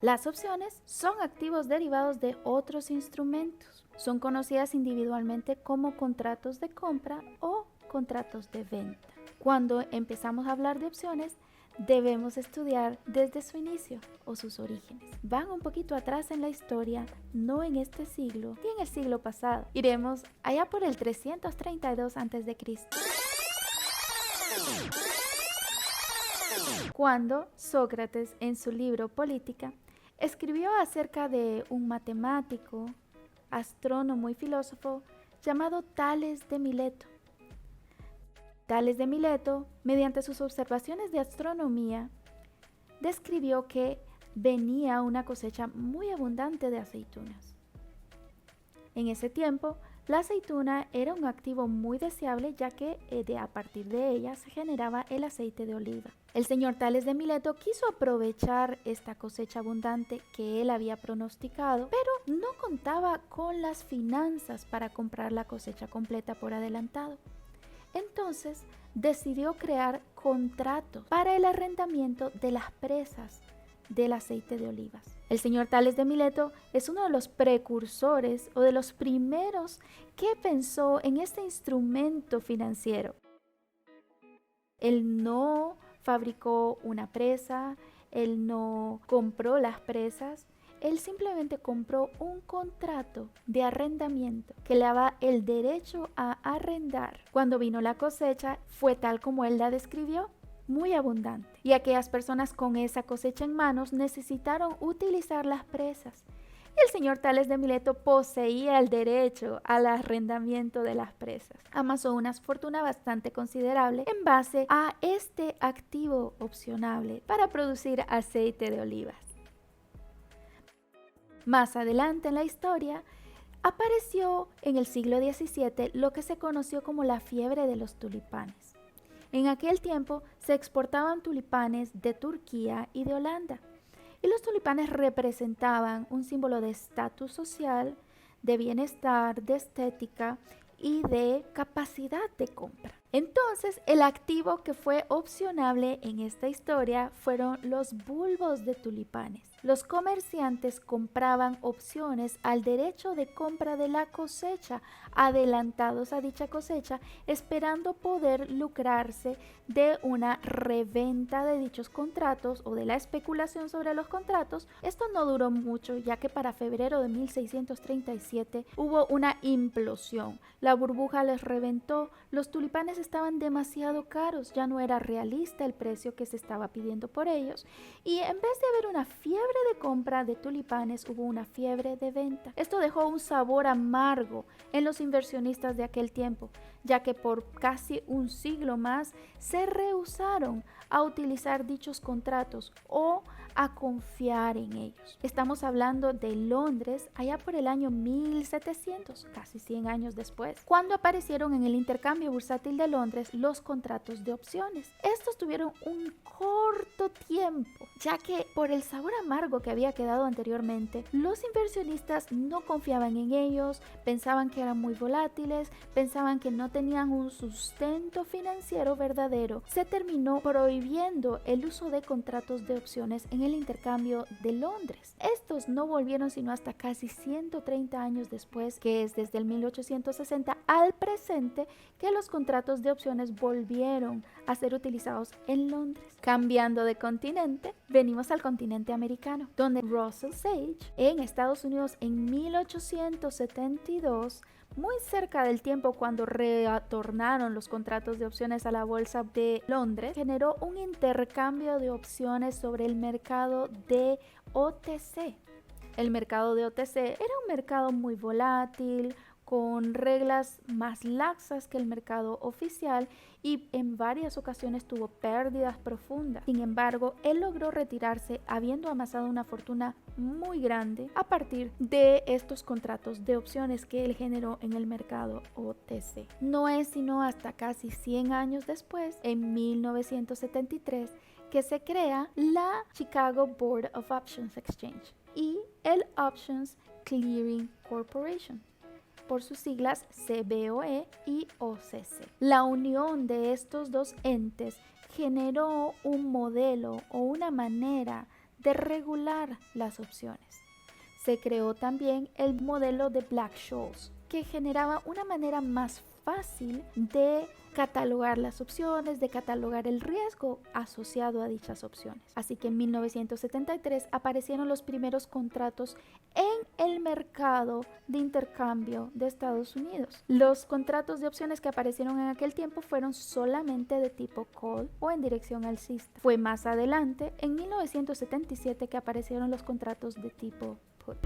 Las opciones son activos derivados de otros instrumentos. Son conocidas individualmente como contratos de compra o contratos de venta. Cuando empezamos a hablar de opciones, debemos estudiar desde su inicio o sus orígenes. Van un poquito atrás en la historia, no en este siglo ni en el siglo pasado. Iremos allá por el 332 a.C., cuando Sócrates, en su libro Política, escribió acerca de un matemático, astrónomo y filósofo llamado Tales de Mileto. Tales de Mileto, mediante sus observaciones de astronomía, describió que venía una cosecha muy abundante de aceitunas. En ese tiempo, la aceituna era un activo muy deseable, ya que a partir de ella se generaba el aceite de oliva. El señor Tales de Mileto quiso aprovechar esta cosecha abundante que él había pronosticado, pero no contaba con las finanzas para comprar la cosecha completa por adelantado. Entonces decidió crear contratos para el arrendamiento de las presas del aceite de olivas. El señor Tales de Mileto es uno de los precursores o de los primeros que pensó en este instrumento financiero. Él no fabricó una presa, él no compró las presas, él simplemente compró un contrato de arrendamiento que le daba el derecho a arrendar. Cuando vino la cosecha, fue tal como él la describió, muy abundante. Y aquellas personas con esa cosecha en manos necesitaron utilizar las presas. Y el señor Tales de Mileto poseía el derecho al arrendamiento de las presas. Amasó una fortuna bastante considerable en base a este activo opcionable para producir aceite de olivas. Más adelante en la historia, apareció en el siglo XVII lo que se conoció como la fiebre de los tulipanes. En aquel tiempo se exportaban tulipanes de Turquía y de Holanda, y los tulipanes representaban un símbolo de estatus social, de bienestar, de estética y de capacidad de compra. Entonces, el activo que fue opcionable en esta historia fueron los bulbos de tulipanes. Los comerciantes compraban opciones al derecho de compra de la cosecha, adelantados a dicha cosecha, esperando poder lucrarse de una reventa de dichos contratos o de la especulación sobre los contratos. Esto no duró mucho, ya que para febrero de 1637 hubo una implosión. La burbuja les reventó, los tulipanes estaban demasiado caros, ya no era realista el precio que se estaba pidiendo por ellos, y en vez de haber una fiebre de compra de tulipanes, hubo una fiebre de venta. Esto dejó un sabor amargo en los inversionistas de aquel tiempo, ya que por casi un siglo más se rehusaron a utilizar dichos contratos o a confiar en ellos. Estamos hablando de Londres allá por el año 1700, casi 100 años después, cuando aparecieron en el intercambio bursátil de Londres los contratos de opciones. Estos tuvieron un corto tiempo, ya que por el sabor amargo que había quedado anteriormente, los inversionistas no confiaban en ellos, pensaban que eran muy volátiles, pensaban que no tenían un sustento financiero verdadero. Se terminó prohibiendo el uso de contratos de opciones en el intercambio de Londres. Estos no volvieron sino hasta casi 130 años después, que es desde el 1860 al presente, que los contratos de opciones volvieron a ser utilizados en Londres. Cambiando de continente, venimos al continente americano, donde Russell Sage, en Estados Unidos en 1872, muy cerca del tiempo cuando retornaron los contratos de opciones a la bolsa de Londres, generó un intercambio de opciones sobre el mercado de OTC. El mercado de OTC era un mercado muy volátil, con reglas más laxas que el mercado oficial, y en varias ocasiones tuvo pérdidas profundas. Sin embargo, él logró retirarse habiendo amasado una fortuna muy grande a partir de estos contratos de opciones que él generó en el mercado OTC. No es sino hasta casi 100 años después, en 1973, que se crea la Chicago Board of Options Exchange y el Options Clearing Corporation, por sus siglas CBOE y OCC. La unión de estos dos entes generó un modelo o una manera de regular las opciones. Se creó también el modelo de Black-Scholes, que generaba una manera más fácil de catalogar las opciones, de catalogar el riesgo asociado a dichas opciones. Así que en 1973 aparecieron los primeros contratos en el mercado de intercambio de Estados Unidos. Los contratos de opciones que aparecieron en aquel tiempo fueron solamente de tipo call o en dirección alcista. Fue más adelante, en 1977, que aparecieron los contratos de tipo put.